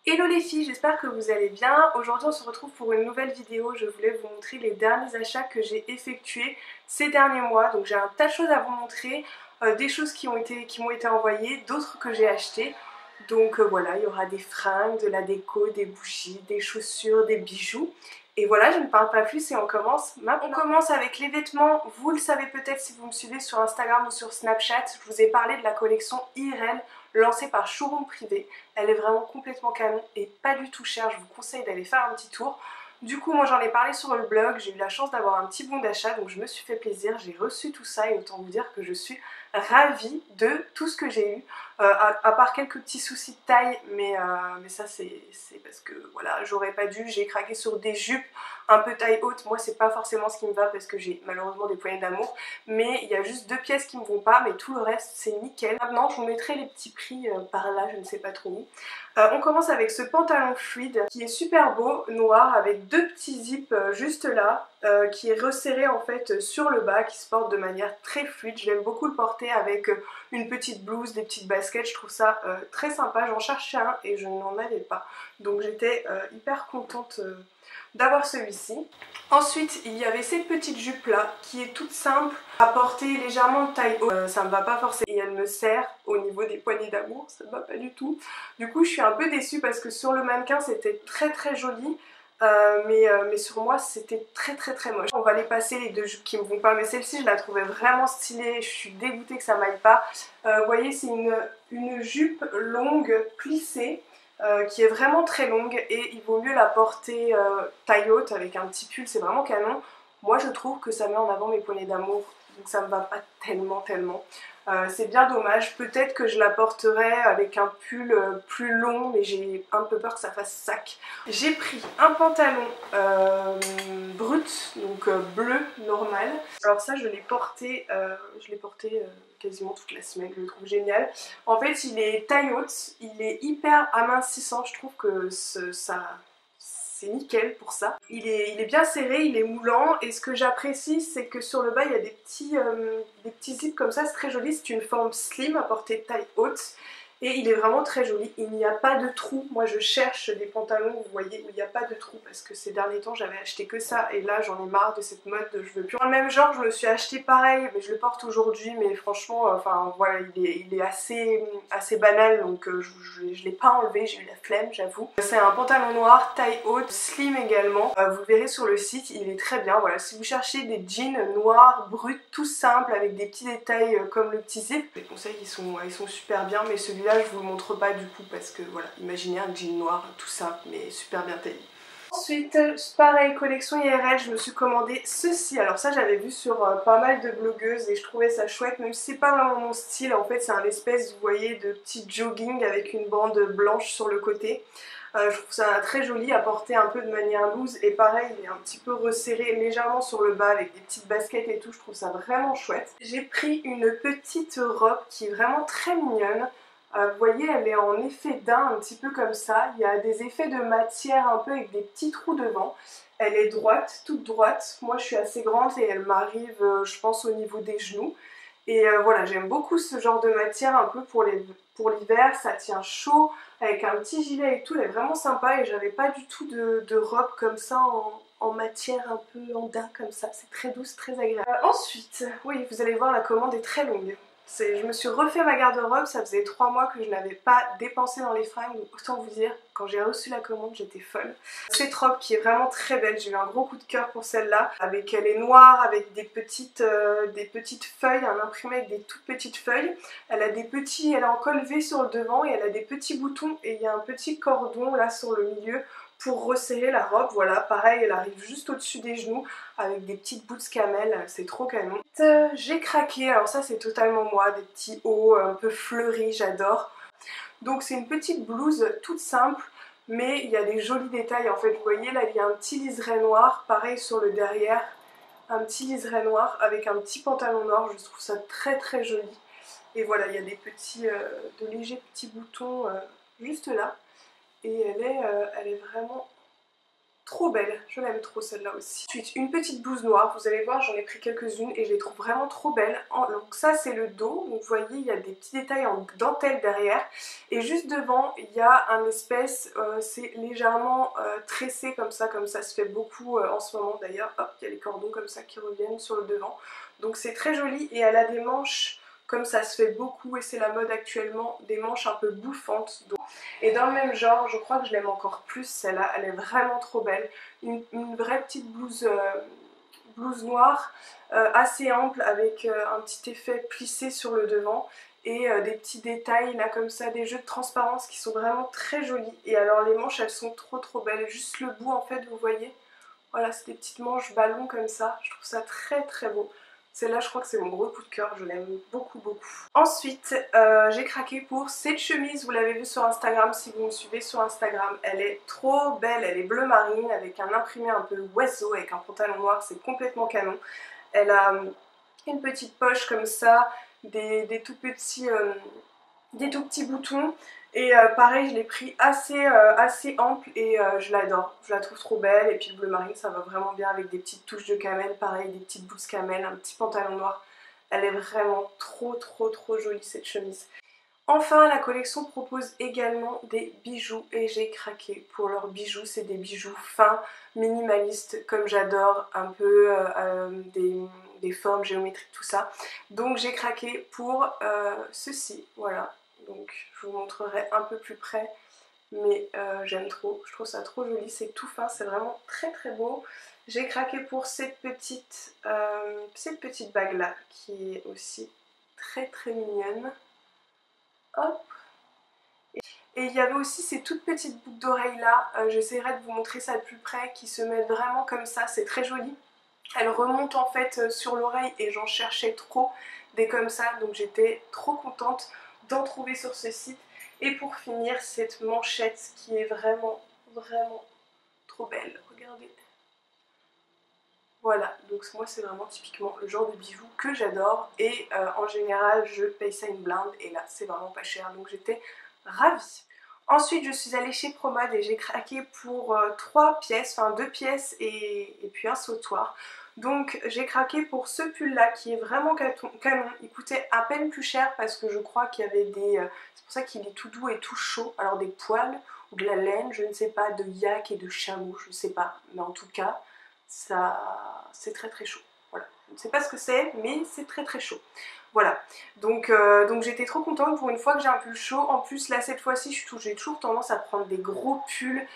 Hello les filles, j'espère que vous allez bien. Aujourd'hui on se retrouve pour une nouvelle vidéo. Je voulais vous montrer les derniers achats que j'ai effectués ces derniers mois. Donc j'ai un tas de choses à vous montrer, des choses qui m'ont été envoyées, d'autres que j'ai achetées. Donc voilà, il y aura des fringues, de la déco, des bougies, des chaussures, des bijoux. Et voilà, je ne parle pas plus et on commence maintenant. On commence avec les vêtements. Vous le savez peut-être si vous me suivez sur Instagram ou sur Snapchat. Je vous ai parlé de la collection IRL lancée par Showroom Privé. Elle est vraiment complètement canon et pas du tout chère. Je vous conseille d'aller faire un petit tour. Du coup, moi j'en ai parlé sur le blog. J'ai eu la chance d'avoir un petit bon d'achat, donc je me suis fait plaisir. J'ai reçu tout ça et autant vous dire que je suis ravie de tout ce que j'ai eu. À part quelques petits soucis de taille, mais ça c'est parce que voilà, j'aurais pas dû. J'ai craqué sur des jupes un peu taille haute. Moi c'est pas forcément ce qui me va parce que j'ai malheureusement des poignées d'amour, mais il y a juste deux pièces qui me vont pas, mais tout le reste c'est nickel. Maintenant je vous mettrai les petits prix par là, je ne sais pas trop où. On commence avec ce pantalon fluide qui est super beau, noir, avec deux petits zips juste là, qui est resserré en fait sur le bas, qui se porte de manière très fluide. J'aime beaucoup le porter avec une petite blouse, des petites baskets, je trouve ça très sympa. J'en cherchais un et je n'en avais pas, donc j'étais hyper contente d'avoir celui-ci. Ensuite, il y avait cette petite jupe là qui est toute simple à porter légèrement de taille haute. Ça me va pas forcément et elle me serre au niveau des poignées d'amour, ça me va pas du tout. Du coup, je suis un peu déçue parce que sur le mannequin c'était très joli. Mais sur moi c'était très moche. On va les passer les deux jupes qui me vont pas, mais celle-ci je la trouvais vraiment stylée, je suis dégoûtée que ça m'aille pas. Vous voyez, c'est une jupe longue plissée qui est vraiment très longue et il vaut mieux la porter taille haute avec un petit pull, c'est vraiment canon. Moi je trouve que ça met en avant mes poignées d'amour, donc ça me va pas tellement. C'est bien dommage, peut-être que je la porterai avec un pull plus long, mais j'ai un peu peur que ça fasse sac. J'ai pris un pantalon brut, donc bleu normal. Alors ça je l'ai porté, quasiment toute la semaine, je le trouve génial. En fait il est taille haute, il est hyper amincissant, je trouve que c'est nickel pour ça. Il est bien serré, il est moulant et ce que j'apprécie c'est que sur le bas il y a des petits zips comme ça, c'est très joli, c'est une forme slim à portée de taille haute. Et il est vraiment très joli, il n'y a pas de trou. Moi je cherche des pantalons, vous voyez, où il n'y a pas de trou parce que ces derniers temps j'avais acheté que ça et là j'en ai marre de cette mode de je veux plus. Dans le même genre je me suis acheté pareil, mais je le porte aujourd'hui, mais franchement, enfin voilà, il est assez banal, donc je l'ai pas enlevé, j'ai eu la flemme j'avoue. C'est un pantalon noir, taille haute, slim également. Vous le verrez sur le site, il est très bien. Voilà, si vous cherchez des jeans noirs, bruts, tout simples, avec des petits détails comme le petit zip, les conseils ils sont super bien, mais celui-là je vous le montre pas du coup parce que voilà, imaginez un jean noir tout simple mais super bien taillé. Ensuite, pareil, collection IRL, je me suis commandé ceci. Alors ça j'avais vu sur pas mal de blogueuses et je trouvais ça chouette, même si c'est pas vraiment mon style. En fait c'est un espèce, vous voyez, de petit jogging avec une bande blanche sur le côté. Je trouve ça très joli à porter un peu de manière loose et pareil il est un petit peu resserré légèrement sur le bas avec des petites baskets et tout, je trouve ça vraiment chouette. J'ai pris une petite robe qui est vraiment très mignonne. Vous voyez, elle est en effet daim, un petit peu comme ça. Il y a des effets de matière un peu avec des petits trous devant. Elle est droite, toute droite. Moi je suis assez grande et elle m'arrive je pense au niveau des genoux. Et voilà, j'aime beaucoup ce genre de matière un peu pour l'hiver, ça tient chaud, avec un petit gilet et tout, elle est vraiment sympa et j'avais pas du tout de robe comme ça en matière un peu en daim comme ça, c'est très douce, très agréable. Ensuite, oui, vous allez voir, la commande est très longue. Je me suis refait ma garde-robe, ça faisait 3 mois que je n'avais pas dépensé dans les fringues, donc autant vous dire, quand j'ai reçu la commande, j'étais folle. Cette robe qui est vraiment très belle, j'ai eu un gros coup de cœur pour celle-là. Elle est noire avec des petites feuilles, un imprimé avec des toutes petites feuilles. Elle est en col V sur le devant et elle a des petits boutons et il y a un petit cordon là sur le milieu pour resserrer la robe. Voilà, pareil, elle arrive juste au-dessus des genoux avec des petites boots camel, c'est trop canon. J'ai craqué, alors ça c'est totalement moi, des petits hauts un peu fleuris, j'adore. Donc c'est une petite blouse toute simple, mais il y a des jolis détails en fait. Vous voyez là il y a un petit liseré noir, pareil sur le derrière, un petit liseré noir avec un petit pantalon noir, je trouve ça très joli. Et voilà, il y a de légers petits boutons juste là. Et elle est vraiment Trop belle, je l'aime trop celle-là aussi. Ensuite, une petite blouse noire, vous allez voir, j'en ai pris quelques-unes et je les trouve vraiment trop belles. Donc ça c'est le dos, donc vous voyez il y a des petits détails en dentelle derrière. Et juste devant, il y a un espèce, c'est légèrement tressé comme ça se fait beaucoup en ce moment d'ailleurs. Hop, il y a les cordons comme ça qui reviennent sur le devant. Donc c'est très joli et elle a des manches, comme ça se fait beaucoup et c'est la mode actuellement, des manches un peu bouffantes. Et dans le même genre, je crois que je l'aime encore plus celle-là, elle est vraiment trop belle. Une vraie petite blouse, blouse noire, assez ample avec un petit effet plissé sur le devant et des petits détails là comme ça, des jeux de transparence qui sont vraiment très jolis. Et alors les manches elles sont trop belles, juste le bout en fait vous voyez, voilà c'est des petites manches ballons comme ça, je trouve ça très beau. Celle-là je crois que c'est mon gros coup de cœur, je l'aime beaucoup. Ensuite j'ai craqué pour cette chemise, vous l'avez vue sur Instagram si vous me suivez sur Instagram. Elle est trop belle, elle est bleu marine avec un imprimé un peu oiseau avec un pantalon noir, c'est complètement canon. Elle a une petite poche comme ça, des tout petits boutons. Et pareil, je l'ai pris assez ample et je l'adore. Je la trouve trop belle et puis le bleu marine ça va vraiment bien avec des petites touches de camel, pareil des petites boots camel, un petit pantalon noir. Elle est vraiment trop jolie cette chemise. Enfin, la collection propose également des bijoux et j'ai craqué pour leurs bijoux. C'est des bijoux fins, minimalistes, comme j'adore, un peu des formes géométriques, tout ça. Donc j'ai craqué pour ceci, voilà. Donc je vous montrerai un peu plus près, mais j'aime trop, je trouve ça trop joli, c'est tout fin, c'est vraiment très beau. J'ai craqué pour cette petite bague là, qui est aussi très mignonne. Hop. Et il y avait aussi ces toutes petites boucles d'oreilles là, j'essaierai de vous montrer ça de plus près, qui se mettent vraiment comme ça, c'est très joli. Elles remontent en fait sur l'oreille et j'en cherchais trop des comme ça, donc j'étais trop contente d'en trouver sur ce site. Et pour finir, cette manchette qui est vraiment trop belle, regardez. Voilà, donc moi c'est vraiment typiquement le genre de bijoux que j'adore et en général je paye ça une blinde et là c'est vraiment pas cher donc j'étais ravie. Ensuite je suis allée chez Promode et j'ai craqué pour 3 pièces, enfin 2 pièces et puis un sautoir. Donc j'ai craqué pour ce pull là qui est vraiment canon, il coûtait à peine plus cher parce que je crois qu'il y avait des... c'est pour ça qu'il est tout doux et tout chaud, alors des poils ou de la laine, je ne sais pas, de yak et de chameau, je ne sais pas, mais en tout cas... ça c'est très chaud, voilà, je ne sais pas ce que c'est mais c'est très chaud, voilà. Donc j'étais trop contente pour une fois que j'ai un pull chaud. En plus là cette fois-ci j'ai toujours tendance à prendre des gros pulls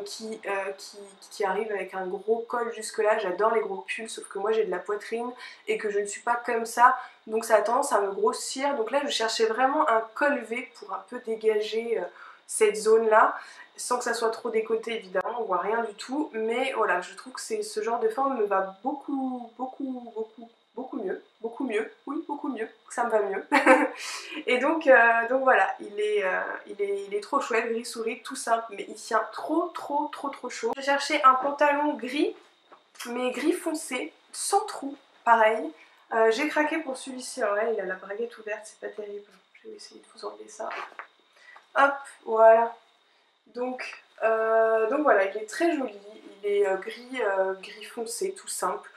qui arrivent avec un gros col jusque là. J'adore les gros pulls sauf que moi j'ai de la poitrine et que je ne suis pas comme ça, donc ça a tendance à me grossir. Donc là je cherchais vraiment un col V pour un peu dégager cette zone là sans que ça soit trop décolleté évidemment, on voit rien du tout, mais voilà, je trouve que ce genre de forme me va beaucoup mieux, oui beaucoup mieux, ça me va mieux. Et donc voilà, il est trop chouette, gris souris, tout simple, mais il tient trop chaud. J'ai cherché un pantalon gris, mais gris foncé, sans trou, pareil. J'ai craqué pour celui-ci, alors là il a la braguette ouverte, c'est pas terrible, je vais essayer de vous enlever ça. Hop, voilà. Donc voilà, il est très joli, il est gris foncé, tout simple,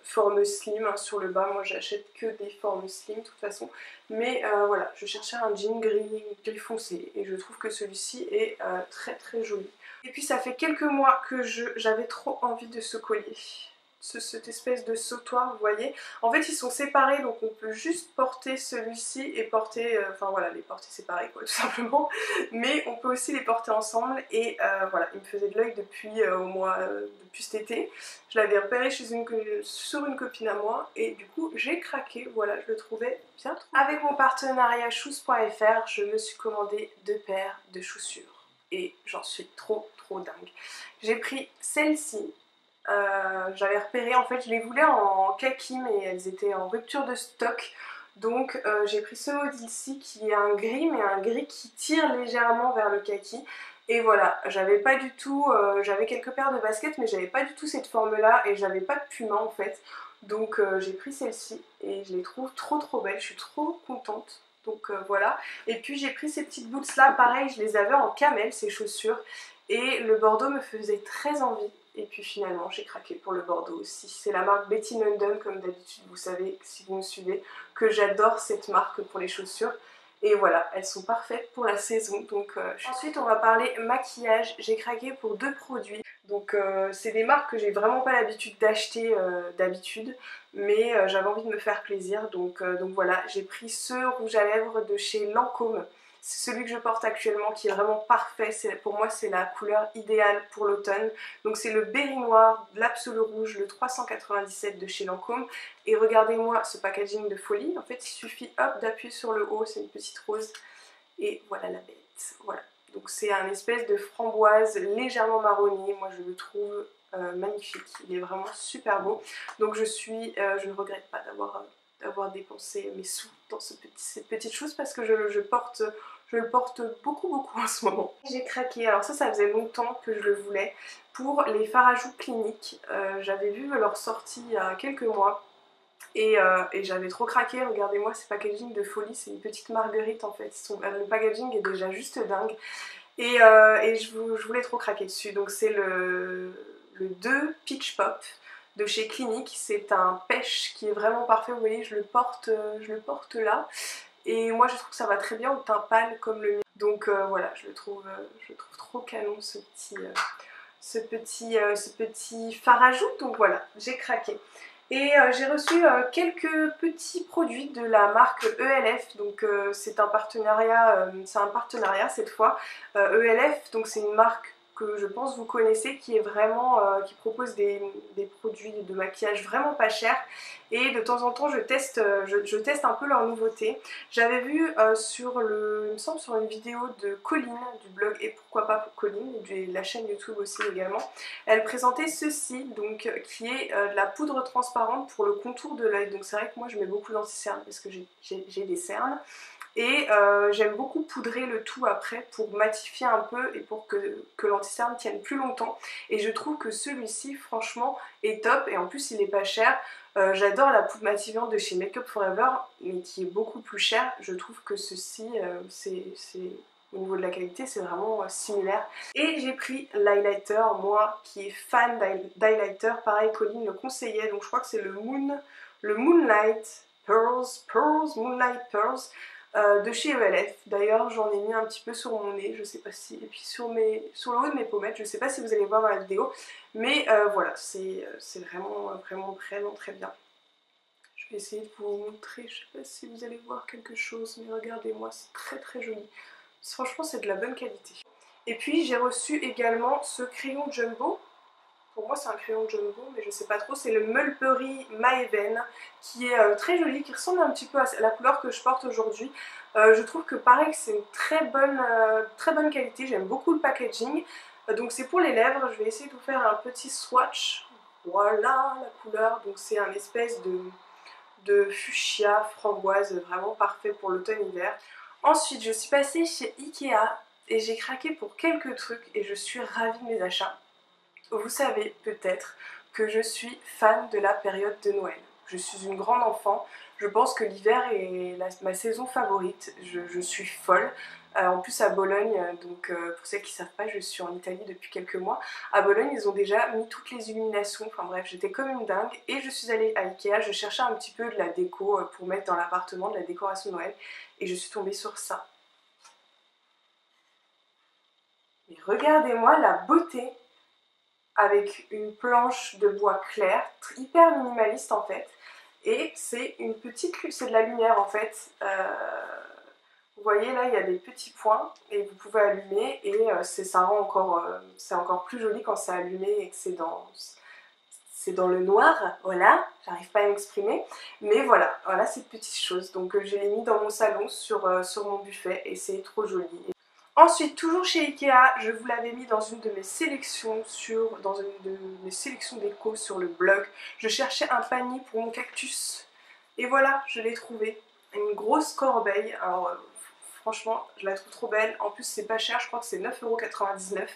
forme slim, hein, sur le bas, moi j'achète que des formes slim de toute façon, mais voilà, je cherchais un jean gris foncé et je trouve que celui-ci est très joli. Et puis ça fait quelques mois que j'avais trop envie de ce collier. Cette espèce de sautoir, vous voyez. En fait ils sont séparés donc on peut juste porter celui-ci et porter, enfin voilà, les porter séparés quoi tout simplement, mais on peut aussi les porter ensemble et voilà, il me faisait de l'œil depuis depuis cet été. Je l'avais repéré sur une copine à moi et du coup j'ai craqué, voilà, je le trouvais bien trop. Avec mon partenariat shoes.fr, je me suis commandé 2 paires de chaussures et j'en suis trop dingue. J'ai pris celle-ci. J'avais repéré, en fait je les voulais en kaki mais elles étaient en rupture de stock, donc j'ai pris ce modèle-ci qui est un gris mais un gris qui tire légèrement vers le kaki. Et voilà, j'avais pas du tout, j'avais quelques paires de baskets mais j'avais pas du tout cette forme là et j'avais pas de puma en fait, donc j'ai pris celle-ci et je les trouve trop belles, je suis trop contente. Donc voilà, et puis j'ai pris ces petites boots là, pareil je les avais en camel ces chaussures et le Bordeaux me faisait très envie. Et puis finalement j'ai craqué pour le Bordeaux aussi. C'est la marque Betty London, comme d'habitude, vous savez si vous me suivez que j'adore cette marque pour les chaussures. Et voilà, elles sont parfaites pour la saison. Donc ensuite on va parler maquillage. J'ai craqué pour deux produits. Donc c'est des marques que j'ai vraiment pas l'habitude d'acheter d'habitude, mais j'avais envie de me faire plaisir. Donc voilà, j'ai pris ce rouge à lèvres de chez Lancôme. C'est celui que je porte actuellement qui est vraiment parfait. Pour moi c'est la couleur idéale pour l'automne. Donc c'est le Berry Noir, l'Absolu Rouge, le 397 de chez Lancôme. Et regardez-moi ce packaging de folie. En fait il suffit hop d'appuyer sur le haut, c'est une petite rose. Et voilà la bête. Voilà. Donc c'est un espèce de framboise légèrement marronné. Moi je le trouve magnifique. Il est vraiment super beau. Donc je ne regrette pas d'avoir dépensé mes sous dans cette petite chose parce que je le porte beaucoup en ce moment. J'ai craqué, alors ça faisait longtemps que je le voulais, pour les fards à joues cliniques. J'avais vu leur sortie il y a quelques mois et j'avais trop craqué. Regardez-moi ces packaging de folie, c'est une petite marguerite en fait. Le packaging est déjà juste dingue et je voulais trop craquer dessus. Donc c'est le 2 Peach Pop de chez Clinique. C'est un pêche qui est vraiment parfait, vous voyez je le porte là. Et moi je trouve que ça va très bien au teint pâle comme le mien. Donc voilà, je le trouve trop canon ce petit fard à joues. Donc voilà, j'ai craqué. Et j'ai reçu quelques petits produits de la marque ELF, donc c'est un partenariat cette fois. ELF, donc c'est une marque que je pense vous connaissez, qui est vraiment, qui propose des produits de maquillage vraiment pas chers. Et de temps en temps je teste un peu leurs nouveautés. J'avais vu il me semble sur une vidéo de Colline du blog Et pourquoi pas pour Colline, de la chaîne YouTube aussi également. Elle présentait ceci, donc qui est de la poudre transparente pour le contour de l'œil. Donc c'est vrai que moi je mets beaucoup d'anti-cernes parce que j'ai des cernes. Et j'aime beaucoup poudrer le tout après pour matifier un peu et pour que l'anti-cerne tienne plus longtemps. Et je trouve que celui-ci franchement est top et en plus il est pas cher. J'adore la poudre matifiante de chez Make Up For Ever mais qui est beaucoup plus chère. Je trouve que ceci au niveau de la qualité c'est vraiment similaire. Et j'ai pris l'highlighter, moi qui est fan d'highlighter, pareil Colline le conseillait, donc je crois que c'est le Moonlight Moonlight Pearls. De chez ELF. D'ailleurs j'en ai mis un petit peu sur mon nez, je sais pas si, et puis sur le haut de mes pommettes, je sais pas si vous allez voir dans la vidéo, mais voilà, c'est vraiment très bien. Je vais essayer de vous montrer, je sais pas si vous allez voir quelque chose, mais regardez-moi, c'est très joli. Franchement c'est de la bonne qualité. Et puis j'ai reçu également ce crayon Jumbo. Pour moi c'est un crayon Jumbo mais je sais pas trop, c'est le Mulberry Maven qui est très joli, qui ressemble un petit peu à la couleur que je porte aujourd'hui. Je trouve que pareil que c'est une très bonne qualité, j'aime beaucoup le packaging. Donc c'est pour les lèvres, je vais essayer de vous faire un petit swatch. Voilà la couleur, donc c'est un espèce de fuchsia framboise, vraiment parfait pour l'automne-hiver. Ensuite je suis passée chez Ikea et j'ai craqué pour quelques trucs et je suis ravie de mes achats. Vous savez peut-être que je suis fan de la période de Noël. Je suis une grande enfant, je pense que l'hiver est ma saison favorite, je suis folle. En plus à Bologne, donc pour celles qui ne savent pas, je suis en Italie depuis quelques mois. À Bologne, ils ont déjà mis toutes les illuminations, enfin bref, j'étais comme une dingue. Et je suis allée à Ikea, je cherchais un petit peu de la déco pour mettre dans l'appartement, de la décoration de Noël. Et je suis tombée sur ça. Mais regardez-moi la beauté! Avec une planche de bois clair, hyper minimaliste en fait. Et c'est c'est de la lumière en fait. Vous voyez là, il y a des petits points et vous pouvez allumer et ça rend c'est encore plus joli quand c'est allumé et que c'est dans le noir. Voilà, j'arrive pas à m'exprimer. Mais voilà cette petite chose. Donc je l'ai mis dans mon salon sur mon buffet et c'est trop joli. Ensuite, toujours chez Ikea, je vous l'avais mis dans une de mes sélections déco sur le blog. Je cherchais un panier pour mon cactus. Et voilà, je l'ai trouvé. Une grosse corbeille. Alors franchement, je la trouve trop belle. En plus, c'est pas cher, je crois que c'est 9,99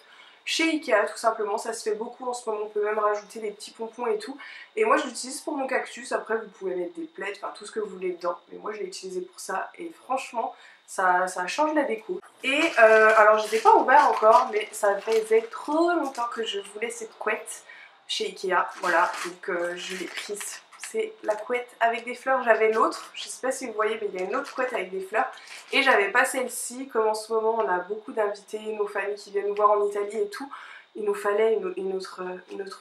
€. chez Ikea tout simplement, ça se fait beaucoup en ce moment, on peut même rajouter des petits pompons et tout. Et moi je l'utilise pour mon cactus, après vous pouvez mettre des plaids, enfin tout ce que vous voulez dedans, mais moi je l'ai utilisé pour ça et franchement ça change la déco. Et alors je ne les ai pas ouvert encore, mais ça faisait trop longtemps que je voulais cette couette chez Ikea, voilà, donc je l'ai prise. C'est la couette avec des fleurs, j'avais l'autre, je sais pas si vous voyez mais il y a une autre couette avec des fleurs et j'avais pas celle-ci, comme en ce moment on a beaucoup d'invités, nos familles qui viennent nous voir en Italie et tout, il nous fallait une autre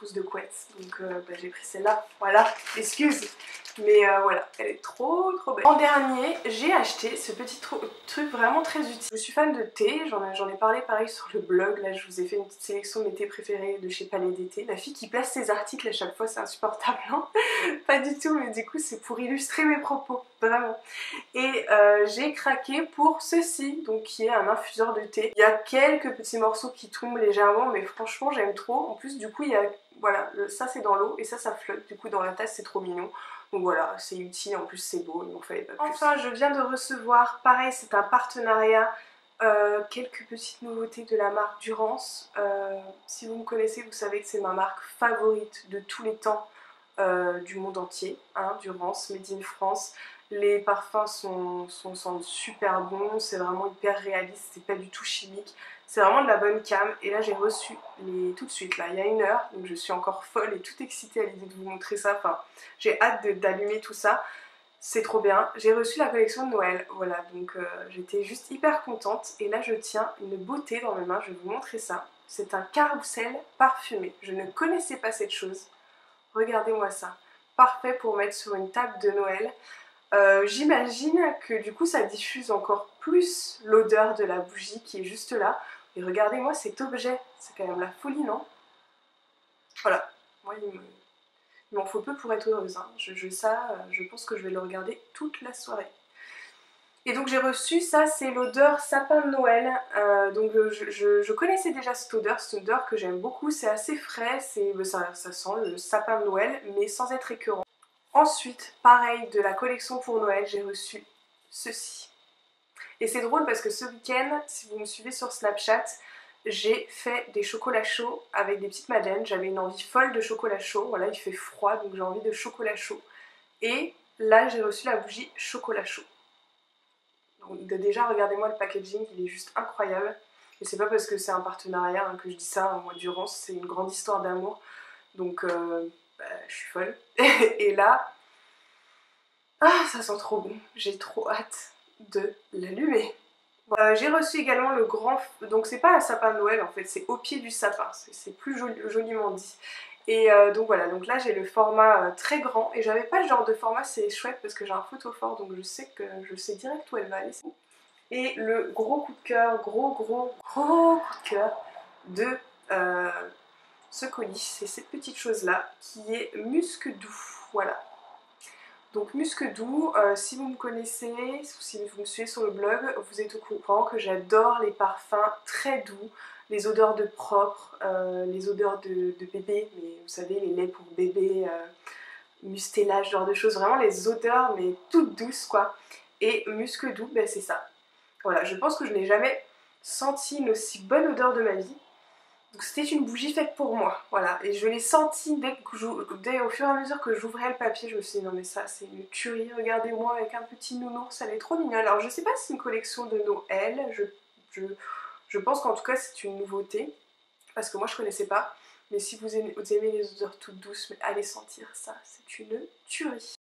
housse de couette, donc j'ai pris celle-là, voilà, excuse, mais voilà, elle est trop belle. En dernier, j'ai acheté ce petit truc vraiment très utile. Je suis fan de thé, j'en ai parlé pareil sur le blog, là je vous ai fait une petite sélection de mes thés préférés de chez Palais d'été. La fille qui place ses articles à chaque fois c'est insupportable, hein. Pas du tout, mais du coup c'est pour illustrer mes propos, vraiment. Et j'ai craqué pour ceci, donc qui est un infuseur de thé. Il y a quelques petits morceaux qui tombent légèrement, mais franchement j'aime trop. En plus du coup il y a, voilà, ça c'est dans l'eau et ça flotte, du coup dans la tasse c'est trop mignon. Donc voilà, c'est utile, en plus c'est beau, il m'en fallait pas plus. Enfin, je viens de recevoir, pareil, c'est un partenariat, quelques petites nouveautés de la marque Durance. Si vous me connaissez, vous savez que c'est ma marque favorite de tous les temps du monde entier, hein, Durance, Made in France. Les parfums sentent super bons, c'est vraiment hyper réaliste, c'est pas du tout chimique. C'est vraiment de la bonne cam et là j'ai reçu tout de suite, là il y a 1 heure, donc je suis encore folle et toute excitée à l'idée de vous montrer ça, enfin j'ai hâte d'allumer tout ça, c'est trop bien. J'ai reçu la collection de Noël, voilà, donc j'étais juste hyper contente et là je tiens une beauté dans mes mains, je vais vous montrer ça. C'est un carrousel parfumé, je ne connaissais pas cette chose, regardez-moi ça, parfait pour mettre sur une table de Noël. J'imagine que du coup ça diffuse encore plus l'odeur de la bougie qui est juste là. Et regardez-moi cet objet, c'est quand même la folie, non? Voilà, moi il m'en faut peu pour être heureuse, hein. Je pense que je vais le regarder toute la soirée. Et donc j'ai reçu ça, c'est l'odeur sapin de Noël. Donc je connaissais déjà cette odeur que j'aime beaucoup, c'est assez frais, ça sent le sapin de Noël mais sans être écœurant. Ensuite, pareil, de la collection pour Noël, j'ai reçu ceci. Et c'est drôle parce que ce week-end, si vous me suivez sur Snapchat, j'ai fait des chocolats chauds avec des petites madeleines. J'avais une envie folle de chocolat chaud. Voilà, il fait froid, donc j'ai envie de chocolat chaud. Et là, j'ai reçu la bougie chocolat chaud. Donc déjà, regardez-moi le packaging, il est juste incroyable. Et c'est pas parce que c'est un partenariat hein, que je dis ça, moi, Durance, c'est une grande histoire d'amour. Donc, je suis folle. Et là, ah, ça sent trop bon. J'ai trop hâte de l'allumer. J'ai reçu également le grand... Donc c'est pas un sapin de Noël en fait, c'est au pied du sapin. C'est plus joliment dit. Et donc voilà, donc là j'ai le format très grand. Et j'avais pas ce genre de format, c'est chouette parce que j'ai un photophore. Donc je sais direct où elle va aller. Et le gros coup de cœur, gros coup de cœur de ce colis. C'est cette petite chose là qui est musc doux. Voilà. Donc musc doux, si vous me connaissez, si vous me suivez sur le blog, vous êtes au courant que j'adore les parfums très doux, les odeurs de propre, les odeurs de bébé, mais vous savez les laits pour bébé, Mustela, ce genre de choses, vraiment les odeurs mais toutes douces quoi. Et musc doux, ben c'est ça. Voilà, je pense que je n'ai jamais senti une aussi bonne odeur de ma vie. Donc c'était une bougie faite pour moi, voilà, et je l'ai senti dès au fur et à mesure que j'ouvrais le papier, je me suis dit non mais ça c'est une tuerie, regardez-moi avec un petit nounours, elle est trop mignonne. Alors je sais pas si c'est une collection de Noël, je pense qu'en tout cas c'est une nouveauté, parce que moi je connaissais pas, mais si vous aimez les odeurs toutes douces, allez sentir ça, c'est une tuerie.